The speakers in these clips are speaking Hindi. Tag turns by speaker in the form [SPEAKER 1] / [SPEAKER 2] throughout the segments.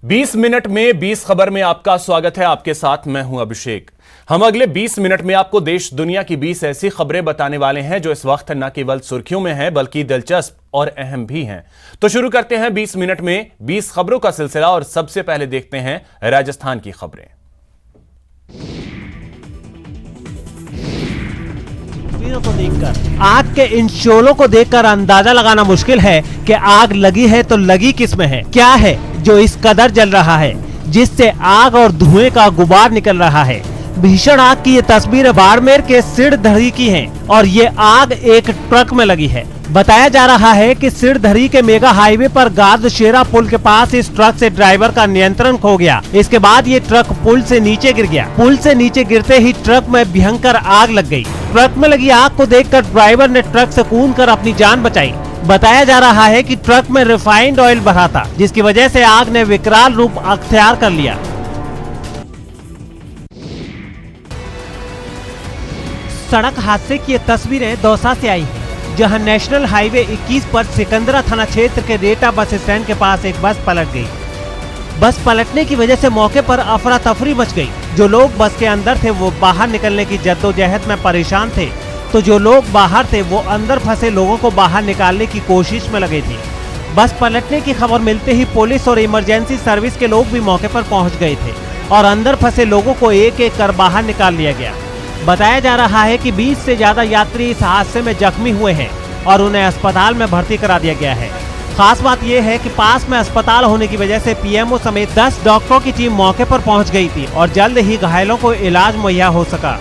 [SPEAKER 1] 20 मिनट में 20 खबर में आपका स्वागत है। आपके साथ मैं हूं अभिषेक। हम अगले 20 मिनट में आपको देश दुनिया की 20 ऐसी खबरें बताने वाले हैं जो इस वक्त न केवल सुर्खियों में हैं बल्कि दिलचस्प और अहम भी हैं। तो शुरू करते हैं 20 मिनट में 20 खबरों का सिलसिला और सबसे पहले देखते हैं राजस्थान की खबरें।
[SPEAKER 2] को देखकर आग के इन शोलों को देखकर अंदाजा लगाना मुश्किल है कि आग लगी है तो लगी किस में है, क्या है जो इस कदर जल रहा है जिससे आग और धुएं का गुबार निकल रहा है। भीषण आग की ये तस्वीरें बाड़मेर के सिरधरी की हैं और ये आग एक ट्रक में लगी है। बताया जा रहा है कि सिरधरी के मेगा हाईवे पर गादशेरा पुल के पास इस ट्रक से ड्राइवर का नियंत्रण खो गया। इसके बाद ये ट्रक पुल से नीचे गिर गया। पुल से नीचे गिरते ही ट्रक में भयंकर आग लग गई। ट्रक में लगी आग को देखकर ड्राइवर ने ट्रक से कूदकर अपनी जान बचाई। बताया जा रहा है कि ट्रक में रिफाइंड ऑयल भरा था जिसकी वजह से आग ने विकराल रूप अख्तियार कर लिया। सड़क हादसे की ये तस्वीरें दौसा से आई हैं, जहां नेशनल हाईवे 21 पर सिकंदरा थाना क्षेत्र के रेटा बस स्टैंड के पास एक बस पलट गई। बस पलटने की वजह से मौके पर अफरा तफरी मच गई। जो लोग बस के अंदर थे वो बाहर निकलने की जद्दोजहद में परेशान थे, तो जो लोग बाहर थे वो अंदर फंसे लोगों को बाहर निकालने की कोशिश में लगे थे। बस पलटने की खबर मिलते ही पुलिस और इमरजेंसी सर्विस के लोग भी मौके पर पहुंच गए थे और अंदर फंसे लोगों को एक एक कर बाहर निकाल लिया गया। बताया जा रहा है कि 20 से ज्यादा यात्री इस हादसे में जख्मी हुए हैं और उन्हें अस्पताल में भर्ती करा दिया गया है। खास बात यह है कि पास में अस्पताल होने की वजह से पीएमओ समेत 10 डॉक्टरों की टीम मौके पर पहुंच गई थी और जल्द ही घायलों को इलाज मुहैया हो सका।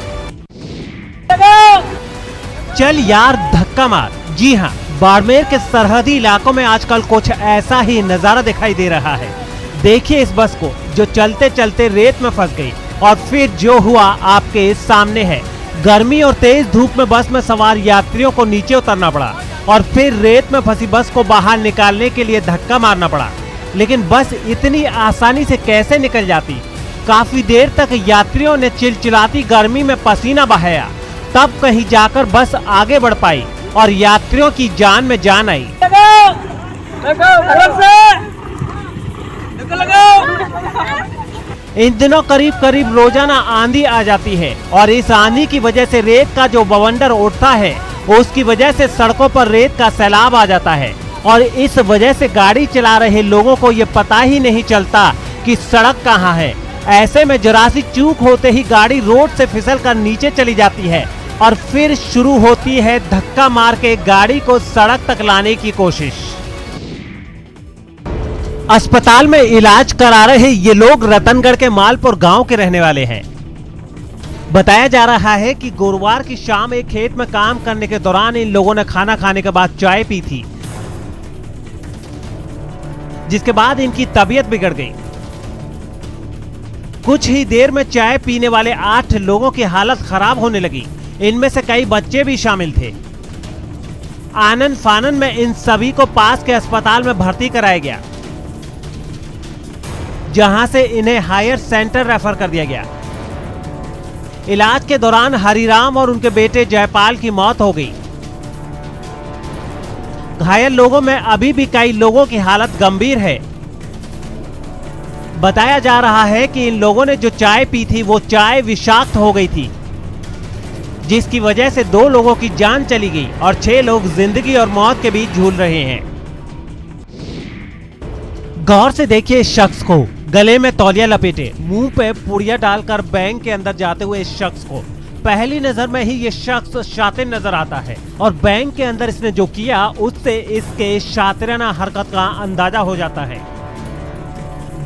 [SPEAKER 2] चल यार धक्का मार। जी हाँ, बाड़मेर के सरहदी इलाकों में आजकल कुछ ऐसा ही नजारा दिखाई दे रहा है। देखिए इस बस को जो चलते चलते रेत में फंस गई और फिर जो हुआ आपके सामने है। गर्मी और तेज धूप में बस में सवार यात्रियों को नीचे उतरना पड़ा और फिर रेत में फंसी बस को बाहर निकालने के लिए धक्का मारना पड़ा। लेकिन बस इतनी आसानी से कैसे निकल जाती? काफी देर तक यात्रियों ने चिलचिलाती गर्मी में पसीना बहाया, तब कहीं जाकर बस आगे बढ़ पाई और यात्रियों की जान में जान आई। इन दिनों करीब करीब रोजाना आंधी आ जाती है और इस आंधी की वजह से रेत का जो बवंडर उठता है उसकी वजह से सड़कों पर रेत का सैलाब आ जाता है और इस वजह से गाड़ी चला रहे लोगों को ये पता ही नहीं चलता कि सड़क कहाँ है। ऐसे में जरा सी चूक होते ही गाड़ी रोड से फिसल कर नीचे चली जाती है और फिर शुरू होती है धक्का मार के गाड़ी को सड़क तक लाने की कोशिश। अस्पताल में इलाज करा रहे ये लोग रतनगढ़ के मालपुर गांव के रहने वाले हैं। बताया जा रहा है कि गुरुवार की शाम एक खेत में काम करने के दौरान इन लोगों ने खाना खाने के बाद चाय पी थी, जिसके बाद इनकी तबीयत बिगड़ गई। कुछ ही देर में चाय पीने वाले 8 लोगों की हालत खराब होने लगी। इनमें से कई बच्चे भी शामिल थे। आनन फानन में इन सभी को पास के अस्पताल में भर्ती कराया गया, जहां से इन्हें हायर सेंटर रेफर कर दिया गया। इलाज के दौरान हरिराम और उनके बेटे जयपाल की मौत हो गई। घायल लोगों में अभी भी कई लोगों की हालत गंभीर है। बताया जा रहा है कि इन लोगों ने जो चाय पी थी वो चाय विषाक्त हो गई थी, जिसकी वजह से 2 लोगों की जान चली गई और 6 लोग जिंदगी और मौत के बीच झूल रहे हैं। गौर से देखिए इस शख्स को, गले में तौलिया लपेटे, मुंह पे पुड़िया डालकर बैंक के अंदर जाते हुए इस शख्स को। पहली नजर में ही ये शख्स शातिर नजर आता है और बैंक के अंदर इसने जो किया उससे इसके शातिराना हरकत का अंदाजा हो जाता है।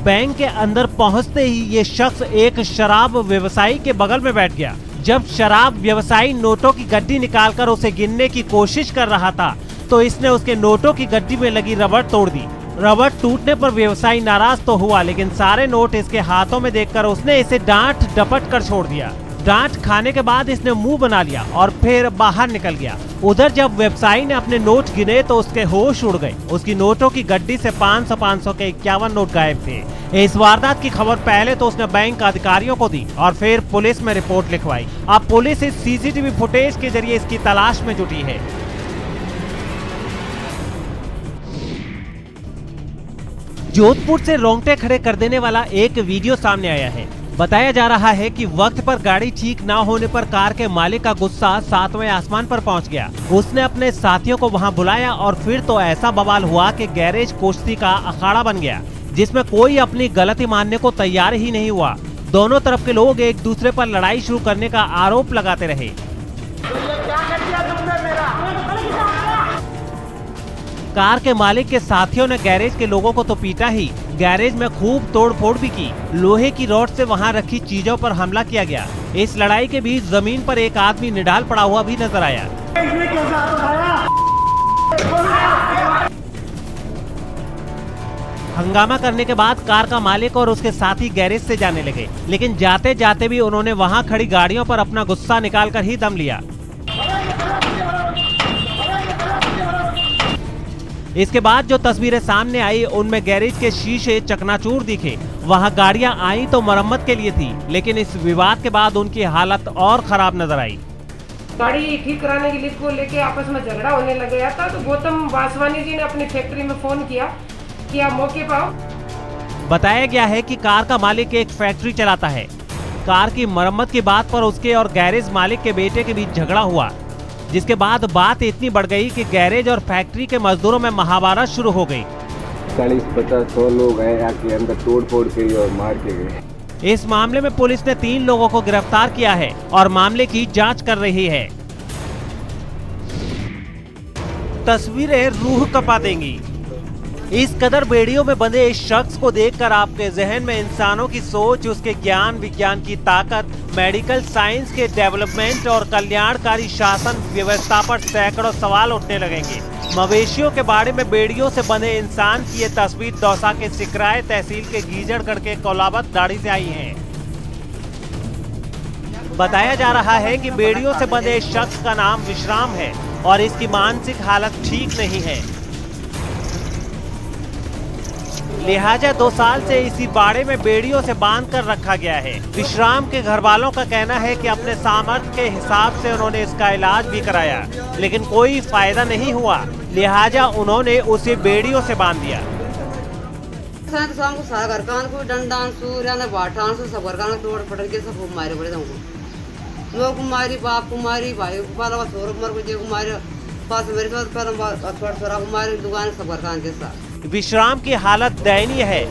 [SPEAKER 2] बैंक के अंदर पहुंचते ही ये शख्स एक शराब व्यवसायी के बगल में बैठ गया। जब शराब व्यवसायी नोटों की गड्डी निकालकर उसे गिनने की कोशिश कर रहा था तो इसने उसके नोटों की गड्डी में लगी रबड़ तोड़ दी। रबड़ टूटने पर व्यवसायी नाराज तो हुआ, लेकिन सारे नोट इसके हाथों में देखकर उसने इसे डांट डपट कर छोड़ दिया। डांट खाने के बाद इसने मुंह बना लिया और फिर बाहर निकल गया। उधर जब व्यवसायी ने अपने नोट गिने तो उसके होश उड़ गए। उसकी नोटों की गड्डी से 500 के 51 नोट गायब थे। इस वारदात की खबर पहले तो उसने बैंक अधिकारियों को दी और फिर पुलिस में रिपोर्ट लिखवाई। अब पुलिस इस सीसीटीवी फुटेज के जरिए इसकी तलाश में जुटी है। जोधपुर से रोंगटे खड़े कर देने वाला एक वीडियो सामने आया है। बताया जा रहा है कि वक्त पर गाड़ी ठीक ना होने पर कार के मालिक का गुस्सा 7वें आसमान पर पहुंच गया। उसने अपने साथियों को वहां बुलाया और फिर तो ऐसा बवाल हुआ कि गैरेज कुश्ती का अखाड़ा बन गया, जिसमें कोई अपनी गलती मानने को तैयार ही नहीं हुआ। दोनों तरफ के लोग एक दूसरे पर लड़ाई शुरू करने का आरोप लगाते रहे। कार के मालिक के साथियों ने गैरेज के लोगों को तो पीटा ही, गैरेज में खूब तोड़फोड़ भी की। लोहे की रॉड से वहां रखी चीजों पर हमला किया गया। इस लड़ाई के बीच जमीन पर एक आदमी निढाल पड़ा हुआ भी नजर आया। हंगामा करने के बाद कार का मालिक और उसके साथी गैरेज से जाने लगे, लेकिन जाते जाते भी उन्होंने वहां खड़ी गाड़ियों पर अपना गुस्सा निकालकर ही दम लिया। इसके बाद जो तस्वीरें सामने आई उनमें गैरेज के शीशे चकनाचूर दिखे। वहां गाड़ियां आई तो मरम्मत के लिए थी, लेकिन इस विवाद के बाद उनकी हालत और खराब नजर आई।
[SPEAKER 3] गाड़ी ठीक कराने के लिए को लेके आपस में झगड़ा होने लग गया था, तो गौतम वासवानी जी ने अपनी फैक्ट्री में फोन किया कि आप मौके पर आओ।
[SPEAKER 2] बताया गया है कि कार का मालिक एक फैक्ट्री चलाता है। कार की मरम्मत की बात पर उसके और गैरेज मालिक के बेटे के बीच झगड़ा हुआ, जिसके बाद बात इतनी बढ़ गई कि गैरेज और फैक्ट्री के मजदूरों में महाभारत शुरू हो गई।
[SPEAKER 4] 40-50-100 लोग आए, आके अंदर तोड़ फोड़ करी और मार के गए।
[SPEAKER 2] इस मामले में पुलिस ने 3 लोगों को गिरफ्तार किया है और मामले की जांच कर रही है। तस्वीरें रूह कपा देंगी। इस कदर बेड़ियों में बंधे इस शख्स को देखकर आपके जहन में इंसानों की सोच, उसके ज्ञान विज्ञान की ताकत, मेडिकल साइंस के डेवलपमेंट और कल्याणकारी शासन व्यवस्था पर सैकड़ों सवाल उठने लगेंगे। मवेशियों के बाड़े में बेड़ियों से बंधे इंसान की ये तस्वीर दौसा के सिकराय तहसील के गीजड़गढ़ के कोलाबत दाढ़ी से आई है। बताया जा रहा है कि बेड़ियों से बंधे इस शख्स का नाम विश्राम है और इसकी मानसिक हालत ठीक नहीं है, लिहाजा 2 साल से इसी बाड़े में बेड़ियों से बांध कर रखा गया है। विश्राम के घर वालों का कहना है कि अपने सामर्थ्य के हिसाब से उन्होंने इसका इलाज भी कराया, लेकिन कोई फायदा नहीं हुआ, लिहाजा उन्होंने उसे बेड़ियों से बांध दिया।
[SPEAKER 5] कुमारी बाप कुमारी भाई कुमार कुमारी पास मेरे थोड़ा कुमारी दुकान सब के साथ।
[SPEAKER 2] विश्राम की हालत दयनीय है।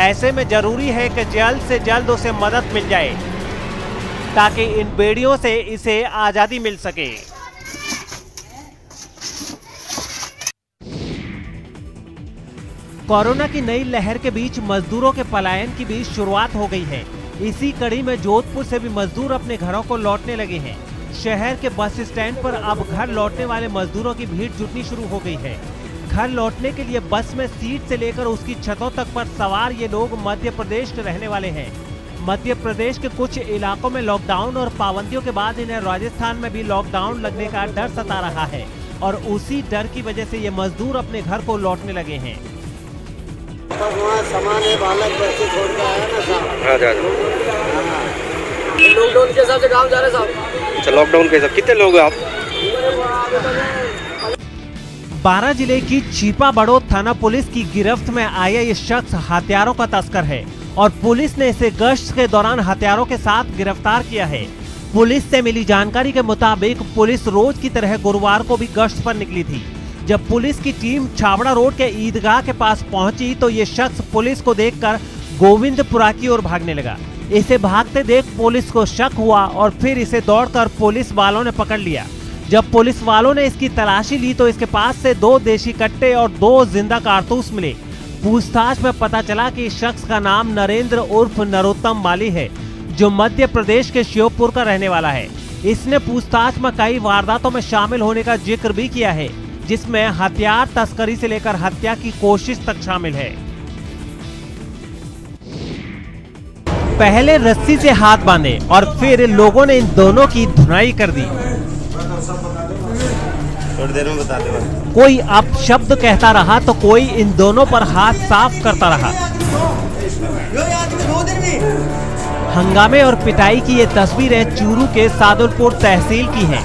[SPEAKER 2] ऐसे में जरूरी है कि जल्द से जल्द उसे मदद मिल जाए ताकि इन बेड़ियों से इसे आजादी मिल सके। कोरोना की नई लहर के बीच मजदूरों के पलायन की भी शुरुआत हो गई है। इसी कड़ी में जोधपुर से भी मजदूर अपने घरों को लौटने लगे हैं। शहर के बस स्टैंड पर अब घर लौटने वाले मजदूरों की भीड़ जुटनी शुरू हो गई है। घर लौटने के लिए बस में सीट से लेकर उसकी छतों तक पर सवार ये लोग मध्य प्रदेश के रहने वाले हैं। मध्य प्रदेश के कुछ इलाकों में लॉकडाउन और पाबंदियों के बाद इन्हें राजस्थान में भी लॉकडाउन लगने का डर सता रहा है और उसी डर की वजह से ये मजदूर अपने घर को लौटने लगे हैं।
[SPEAKER 5] सामान है, बालक बच्चे छोड़ के आया ना साहब।
[SPEAKER 6] लॉकडाउन के हिसाब से गाँव जा रहे साहब।
[SPEAKER 4] अच्छा, लॉकडाउन के हिसाब कितने लोग हैं आप?
[SPEAKER 2] 12 जिले की छिपा बड़ौद थाना पुलिस की गिरफ्त में आया ये शख्स हथियारों का तस्कर है और पुलिस ने इसे गश्त के दौरान हथियारों के साथ गिरफ्तार किया है। पुलिस से मिली जानकारी के मुताबिक पुलिस रोज की तरह गुरुवार को भी गश्त पर निकली थी। जब पुलिस की टीम छाबड़ा रोड के ईदगाह के पास पहुंची तो ये शख्स पुलिस को देखकर गोविंदपुरा की ओर भागने लगा। इसे भागते देख पुलिस को शक हुआ और फिर इसे दौड़कर पुलिस वालों ने पकड़ लिया। जब पुलिस वालों ने इसकी तलाशी ली तो इसके पास से 2 देशी कट्टे और 2 जिंदा कारतूस मिले। पूछताछ में पता चला कि इस शख्स का नाम नरेंद्र उर्फ नरोत्तम माली है, जो मध्य प्रदेश के श्योपुर का रहने वाला है। इसने पूछताछ में कई वारदातों में शामिल होने का जिक्र भी किया है, जिसमें हथियार तस्करी से लेकर हत्या की कोशिश तक शामिल है। पहले रस्सी से हाथ बांधे और फिर लोगों ने इन दोनों की धुनाई कर दी।
[SPEAKER 4] थोड़ी देर में बता दे।
[SPEAKER 2] कोई अपशब्द कहता रहा तो कोई इन दोनों पर हाथ साफ करता रहा। हंगामे और पिटाई की ये तस्वीरें चूरू के सादुलपुर तहसील की हैं।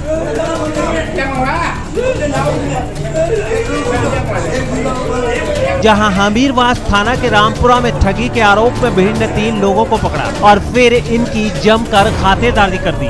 [SPEAKER 2] जहां हमीरवास थाना के रामपुरा में ठगी के आरोप में भीड़ ने 3 लोगों को पकड़ा और फिर इनकी जमकर खातेदारी कर दी।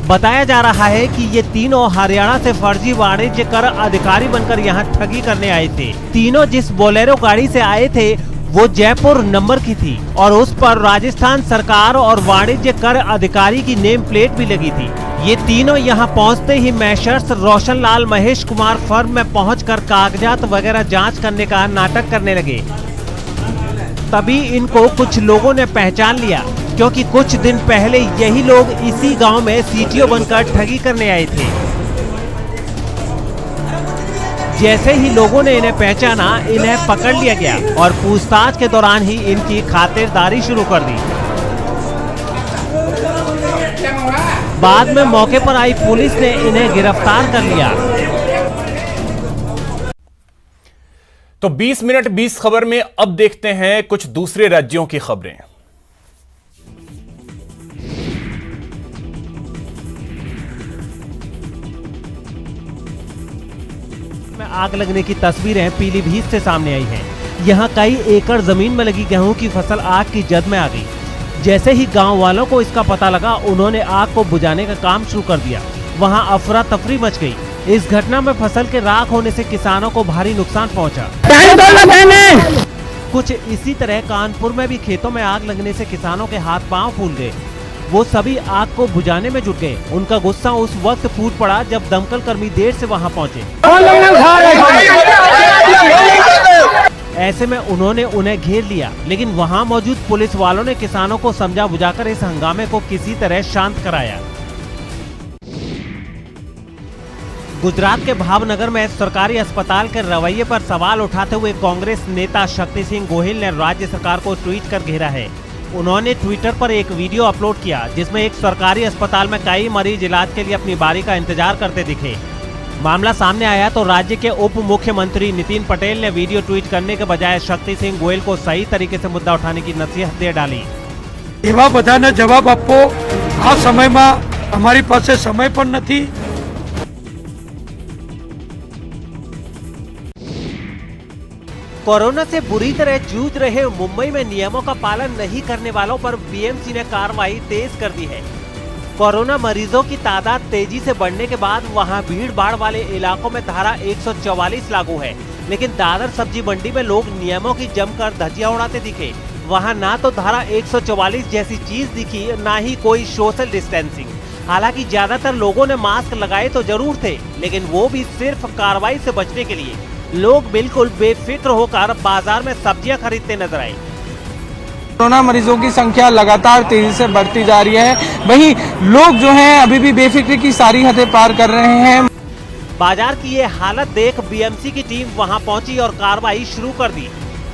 [SPEAKER 2] बताया जा रहा है कि ये तीनों हरियाणा से फर्जी वाणिज्य कर अधिकारी बनकर यहाँ ठगी करने आए थे। तीनों जिस बोलेरो गाड़ी से आए थे वो जयपुर नंबर की थी और उस पर राजस्थान सरकार और वाणिज्य कर अधिकारी की नेम प्लेट भी लगी थी। ये तीनों यहाँ पहुँचते ही मैशर्स रोशन लाल महेश कुमार फर्म में पहुंचकर कागजात वगैरह जांच करने का नाटक करने लगे। तभी इनको कुछ लोगों ने पहचान लिया, क्योंकि कुछ दिन पहले यही लोग इसी गांव में सीटीओ बनकर ठगी करने आए थे। जैसे ही लोगों ने इन्हें पहचाना, इन्हें पकड़ लिया गया और पूछताछ के दौरान ही इनकी खातिरदारी शुरू कर दी। बाद में मौके पर आई पुलिस ने इन्हें गिरफ्तार कर लिया।
[SPEAKER 1] तो 20 मिनट 20 खबर में अब देखते हैं कुछ दूसरे राज्यों की खबरें।
[SPEAKER 2] में आग लगने की तस्वीरें पीलीभीत से सामने आई हैं। यहाँ कई एकड़ जमीन में लगी गेहूं की फसल आग की जद में आ गई। जैसे ही गांव वालों को इसका पता लगा, उन्होंने आग को बुझाने का काम शुरू कर दिया। वहां अफरा तफरी मच गई। इस घटना में फसल के राख होने से किसानों को भारी नुकसान पहुंचा। कुछ इसी तरह कानपुर में भी खेतों में आग लगने से किसानों के हाथ पांव फूल गए। वो सभी आग को बुझाने में जुट गए। उनका गुस्सा उस वक्त फूट पड़ा जब दमकल कर्मी देर से वहां पहुंचे। ऐसे में उन्होंने उन्हें घेर लिया, लेकिन वहां मौजूद पुलिस वालों ने किसानों को समझा बुझाकर इस हंगामे को किसी तरह शांत कराया। गुजरात के भावनगर में सरकारी अस्पताल के रवैये पर सवाल उठाते हुए कांग्रेस नेता शक्ति सिंह गोहिल ने राज्य सरकार को ट्वीट कर घेरा है। उन्होंने ट्विटर पर एक वीडियो अपलोड किया जिसमें एक सरकारी अस्पताल में कई मरीज इलाज के लिए अपनी बारी का इंतजार करते दिखे। मामला सामने आया तो राज्य के उप मुख्यमंत्री नितिन पटेल ने वीडियो ट्वीट करने के बजाय शक्ति सिंह गोहिल को सही तरीके से मुद्दा उठाने की नसीहत दे डाली।
[SPEAKER 7] एवा बधाने जवाब आपो आ समय में हमारी पासे समय पर नहीं।
[SPEAKER 2] कोरोना से बुरी तरह जूझ रहे मुंबई में नियमों का पालन नहीं करने वालों पर बीएमसी ने कार्रवाई तेज कर दी है। कोरोना मरीजों की तादाद तेजी से बढ़ने के बाद वहां भीड़ भाड़ वाले इलाकों में धारा 144 लागू है, लेकिन दादर सब्जी मंडी में लोग नियमों की जमकर धज्जियां उड़ाते दिखे। वहां ना तो धारा 144 जैसी चीज दिखी, ना ही कोई सोशल डिस्टेंसिंग। हालांकि ज्यादातर लोगों ने मास्क लगाए तो जरूर थे, लेकिन वो भी सिर्फ कार्रवाई से बचने के लिए। लोग बिल्कुल बेफिक्र होकर बाजार में सब्जियां खरीदते नजर आए।
[SPEAKER 8] कोरोना मरीजों की संख्या लगातार तेजी से बढ़ती जा रही है, वहीं लोग जो हैं अभी भी बेफिक्र की सारी हदें पार कर रहे हैं।
[SPEAKER 2] बाजार की ये हालत देख बीएमसी की टीम वहां पहुंची और कार्रवाई शुरू कर दी।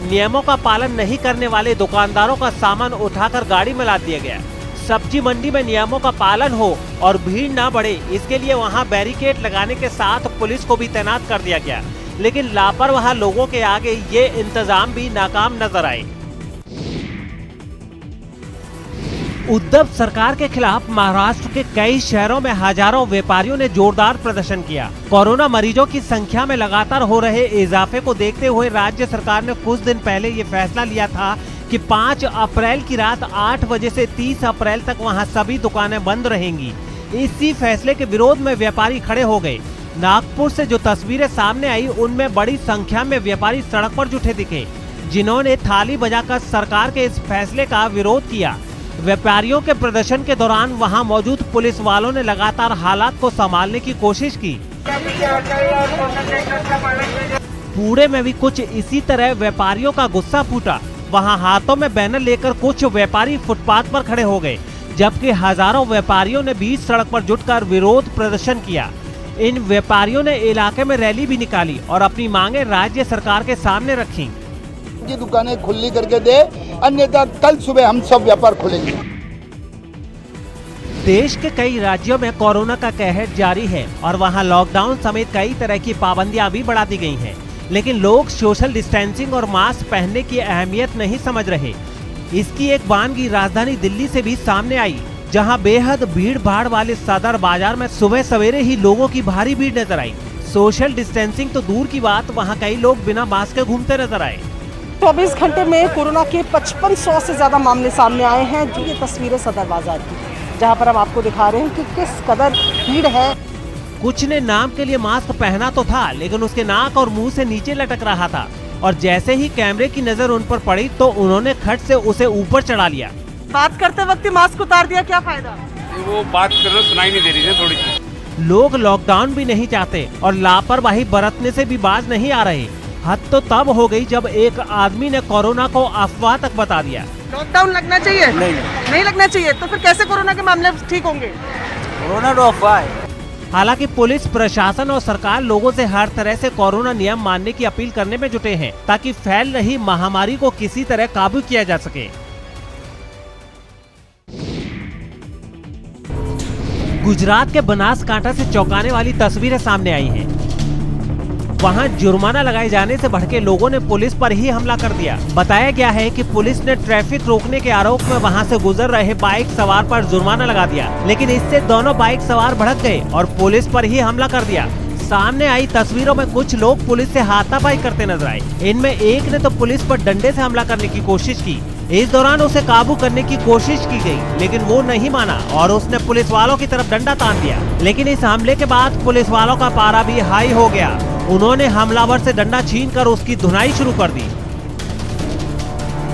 [SPEAKER 2] नियमों का पालन नहीं करने वाले दुकानदारों का सामान उठाकर गाड़ी में लाद दिया गया। सब्जी मंडी में नियमों का पालन हो और भीड़ ना बढ़े, इसके लिए वहां बैरिकेड लगाने के साथ पुलिस को भी तैनात कर दिया गया, लेकिन लापरवाह लोगों के आगे ये इंतजाम भी नाकाम नजर आए। उद्धव सरकार के खिलाफ महाराष्ट्र के कई शहरों में हजारों व्यापारियों ने जोरदार प्रदर्शन किया। कोरोना मरीजों की संख्या में लगातार हो रहे इजाफे को देखते हुए राज्य सरकार ने कुछ दिन पहले ये फैसला लिया था कि 5 अप्रैल की रात 8 बजे से 30 अप्रैल तक वहां सभी दुकानें बंद रहेंगी। इसी फैसले के विरोध में व्यापारी खड़े हो गए। नागपुर से जो तस्वीरें सामने आई, उनमें बड़ी संख्या में व्यापारी सड़क पर जुटे दिखे, जिन्होंने थाली बजाकर सरकार के इस फैसले का विरोध किया। व्यापारियों के प्रदर्शन के दौरान वहां मौजूद पुलिस वालों ने लगातार हालात को संभालने की कोशिश की। पुणे में भी कुछ इसी तरह व्यापारियों का गुस्सा फूटा। वहां हाथों में बैनर लेकर कुछ व्यापारी फुटपाथ पर खड़े हो गए, जबकि हजारों व्यापारियों ने बीच सड़क पर जुटकर विरोध प्रदर्शन किया। इन व्यापारियों ने इलाके में रैली भी निकाली और अपनी मांगे राज्य सरकार के सामने रखी।
[SPEAKER 9] की दुकानें खुली करके दे, अन्यथा कल सुबह हम सब व्यापार खोलेंगे।
[SPEAKER 2] देश के कई राज्यों में कोरोना का कहर जारी है और वहां लॉकडाउन समेत कई तरह की पाबंदियां भी बढ़ा दी गई हैं, लेकिन लोग सोशल डिस्टेंसिंग और मास्क पहनने की अहमियत नहीं समझ रहे। इसकी एक वानगी राजधानी दिल्ली से भी सामने आई, जहां बेहद भीड़ भाड़ वाले सदर बाजार में सुबह सवेरे ही लोगों की भारी भीड़ नजर आई। सोशल डिस्टेंसिंग तो दूर की बात, वहाँ कई लोग बिना मास्क के घूमते नजर आए।
[SPEAKER 10] 24 घंटे में कोरोना के 5500 से ज्यादा मामले सामने आए हैं। जो ये तस्वीरें सदर बाजार की, जहां पर हम आपको दिखा रहे हैं कि किस कदर भीड़ है।
[SPEAKER 2] कुछ ने नाम के लिए मास्क पहना तो था, लेकिन उसके नाक और मुंह से नीचे लटक रहा था, और जैसे ही कैमरे की नजर उन पर पड़ी तो उन्होंने खट से उसे ऊपर चढ़ा लिया।
[SPEAKER 10] बात करते वक्त मास्क उतार दिया, क्या फायदा?
[SPEAKER 7] वो बात कर रहे सुनाई नहीं दे रही है थोड़ी सी।
[SPEAKER 2] लोग लॉकडाउन भी नहीं चाहते और लापरवाही बरतने से भी बाज नहीं आ रहे। हद तो तब हो गई जब एक आदमी ने कोरोना को अफवाह तक बता दिया।
[SPEAKER 10] लॉकडाउन लगना चाहिए? नहीं लगना चाहिए। तो फिर कैसे कोरोना के मामले ठीक होंगे?
[SPEAKER 6] कोरोना तो अफवाह है।
[SPEAKER 2] हालांकि पुलिस प्रशासन और सरकार लोगों से हर तरह से कोरोना नियम मानने की अपील करने में जुटे हैं, ताकि फैल रही महामारी को किसी तरह काबू किया जा सके। गुजरात के बनासकांठा से चौंकाने वाली तस्वीरें सामने आई हैं। वहां जुर्माना लगाए जाने से भड़के लोगों ने पुलिस पर ही हमला कर दिया। बताया गया है कि पुलिस ने ट्रैफिक रोकने के आरोप में वहां से गुजर रहे बाइक सवार पर जुर्माना लगा दिया, लेकिन इससे दोनों बाइक सवार भड़क गए और पुलिस पर ही हमला कर दिया। सामने आई तस्वीरों में कुछ लोग पुलिस से हाथापाई करते नजर आए। इनमें एक ने तो पुलिस पर डंडे से हमला करने की कोशिश की। इस दौरान उसे काबू करने की कोशिश की गई, लेकिन वो नहीं माना और उसने पुलिस वालों की तरफ डंडा तान दिया। लेकिन इस हमले के बाद पुलिस वालों का पारा भी हाई हो गया। उन्होंने हमलावर से डंडा छीनकर उसकी धुनाई शुरू कर दी।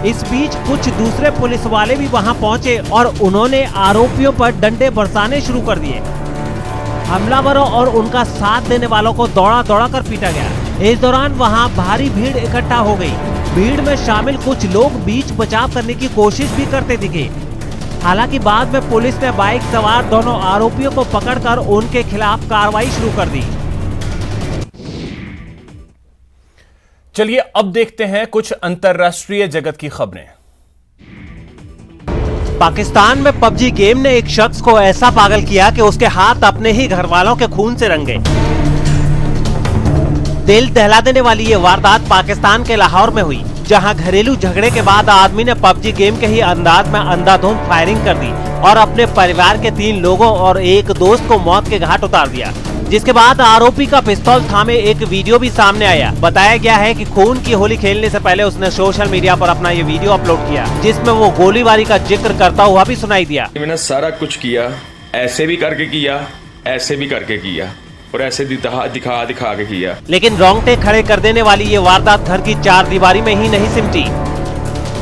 [SPEAKER 2] इस बीच कुछ दूसरे पुलिस वाले भी वहां पहुंचे और उन्होंने आरोपियों पर डंडे बरसाने शुरू कर दिए। हमलावरों और उनका साथ देने वालों को दौड़ा दौड़ा कर पीटा गया। इस दौरान वहां भारी भीड़ इकट्ठा हो गई। भीड़ में शामिल कुछ लोग बीच बचाव करने की कोशिश भी करते दिखे। हालांकि बाद में पुलिस ने बाइक सवार दोनों आरोपियों को पकड़कर उनके खिलाफ कार्रवाई शुरू कर दी।
[SPEAKER 1] चलिए अब देखते हैं कुछ अंतर्राष्ट्रीय जगत की खबरें।
[SPEAKER 2] पाकिस्तान में पबजी गेम ने एक शख्स को ऐसा पागल किया कि उसके हाथ अपने ही घर वालों के खून से रंगे। दिल दहला देने वाली ये वारदात पाकिस्तान के लाहौर में हुई, जहां घरेलू झगड़े के बाद आदमी ने पबजी गेम के ही अंदाज में अंधाधुंध फायरिंग कर दी और अपने परिवार के 3 लोगों और एक दोस्त को मौत के घाट उतार दिया। जिसके बाद आरोपी का पिस्तौल थामे एक वीडियो भी सामने आया। बताया गया है कि खून की होली खेलने से पहले उसने सोशल मीडिया पर अपना ये वीडियो अपलोड किया, जिसमें वो गोलीबारी का जिक्र करता हुआ भी सुनाई दिया।
[SPEAKER 11] मैंने सारा कुछ किया, ऐसे भी करके किया, ऐसे भी करके किया और ऐसे दिखा के किया।
[SPEAKER 2] लेकिन रोंगटे खड़े कर देने वाली ये वारदात घर की 4 दीवारी में ही नहीं सिमटी।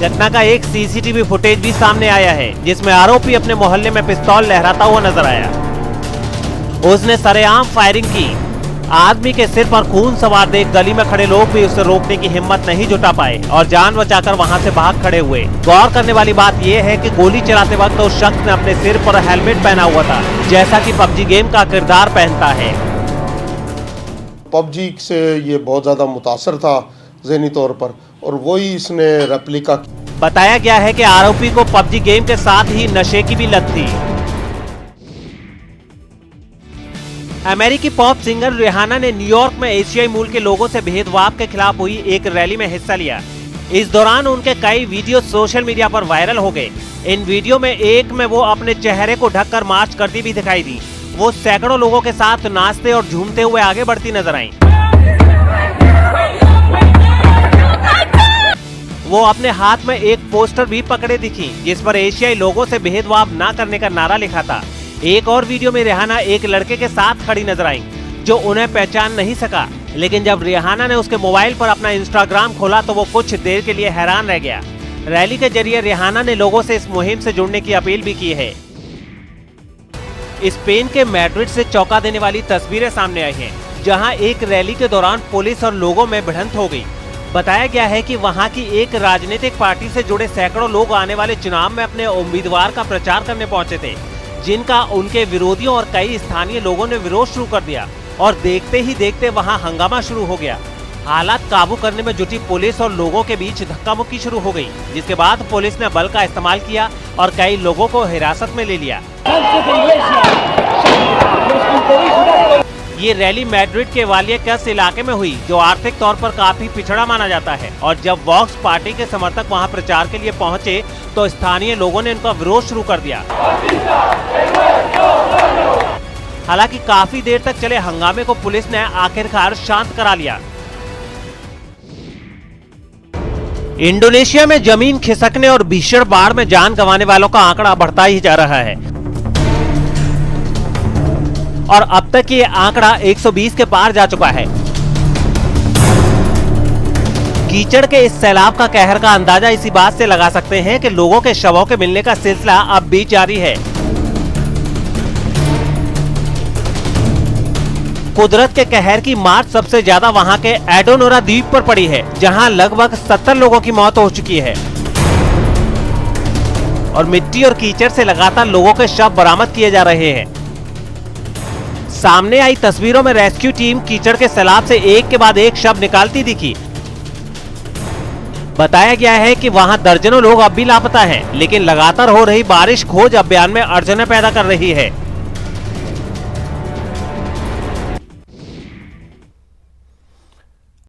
[SPEAKER 2] घटना का एक सीसीटीवी फुटेज भी सामने आया है, जिसमें आरोपी अपने मोहल्ले में पिस्तौल लहराता हुआ नजर आया। उसने सरेआम फायरिंग की। आदमी के सिर पर खून सवार देख गली में खड़े लोग भी उसे रोकने की हिम्मत नहीं जुटा पाए और जान बचाकर वहां से भाग खड़े हुए। गौर करने वाली बात यह है कि गोली चलाते वक्त उस शख्स ने अपने सिर पर हेलमेट पहना हुआ था, जैसा कि पबजी गेम का किरदार पहनता है।
[SPEAKER 12] पबजी से ये बहुत ज्यादा मुतासर था ज़हनी तौर पर, और वही इसने रेप्लिका।
[SPEAKER 2] बताया गया है कि आरोपी को पबजी गेम के साथ ही नशे की भी लत थी। अमेरिकी पॉप सिंगर रिहाना ने न्यूयॉर्क में एशियाई मूल के लोगों से भेदभाव के खिलाफ हुई एक रैली में हिस्सा लिया। इस दौरान उनके कई वीडियो सोशल मीडिया पर वायरल हो गए। इन वीडियो में एक में वो अपने चेहरे को ढककर मार्च करती भी दिखाई दी। वो सैकड़ों लोगों के साथ नाचते और झूमते हुए आगे बढ़ती नजर आईं। वो अपने हाथ में एक पोस्टर भी पकड़े दिखी, जिस पर एशियाई लोगों से भेदभाव न करने का नारा लिखा था। एक और वीडियो में रिहाना एक लड़के के साथ खड़ी नजर आई, जो उन्हें पहचान नहीं सका। लेकिन जब रिहाना ने उसके मोबाइल पर अपना इंस्टाग्राम खोला तो वो कुछ देर के लिए हैरान रह गया। रैली के जरिए रिहाना ने लोगों से इस मुहिम से जुड़ने की अपील भी की है। स्पेन के मैड्रिड से चौंका देने वाली तस्वीरें सामने आई हैं, जहां एक रैली के दौरान पुलिस और लोगों में भिड़ंत हो गई। बताया गया है कि वहां की एक राजनीतिक पार्टी से जुड़े सैकड़ों लोग आने वाले चुनाव में अपने उम्मीदवार का प्रचार करने पहुंचे थे, जिनका उनके विरोधियों और कई स्थानीय लोगों ने विरोध शुरू कर दिया और देखते ही देखते वहां हंगामा शुरू हो गया। हालात काबू करने में जुटी पुलिस और लोगों के बीच धक्का मुक्की शुरू हो गई, जिसके बाद पुलिस ने बल का इस्तेमाल किया और कई लोगों को हिरासत में ले लिया। ये रैली मैड्रिड के वालियकस इलाके में हुई, जो आर्थिक तौर पर काफी पिछड़ा माना जाता है। और जब वॉक्स पार्टी के समर्थक वहां प्रचार के लिए पहुंचे तो स्थानीय लोगों ने उनका विरोध शुरू कर दिया। हालांकि काफी देर तक चले हंगामे को पुलिस ने आखिरकार शांत करा लिया। इंडोनेशिया में जमीन खिसकने और भीषण बाढ़ में जान गंवाने वालों का आंकड़ा बढ़ता ही जा रहा है और अब तक ये आंकड़ा 120 के पार जा चुका है। कीचड़ के इस सैलाब का कहर का अंदाजा इसी बात से लगा सकते हैं कि लोगों के शवों के मिलने का सिलसिला अब भी जारी है। कुदरत के कहर की मार सबसे ज्यादा वहां के एडोनोरा द्वीप पर पड़ी है, जहां लगभग 70 लोगों की मौत हो चुकी है और मिट्टी और कीचड़ से लगातार लोगों के शव बरामद किए जा रहे हैं। सामने आई तस्वीरों में रेस्क्यू टीम कीचड़ के सैलाब से एक के बाद एक शव निकालती दिखी। बताया गया है कि वहां दर्जनों लोग अब भी लापता हैं, लेकिन लगातार हो रही बारिश खोज अभियान में अड़चनें पैदा कर रही है।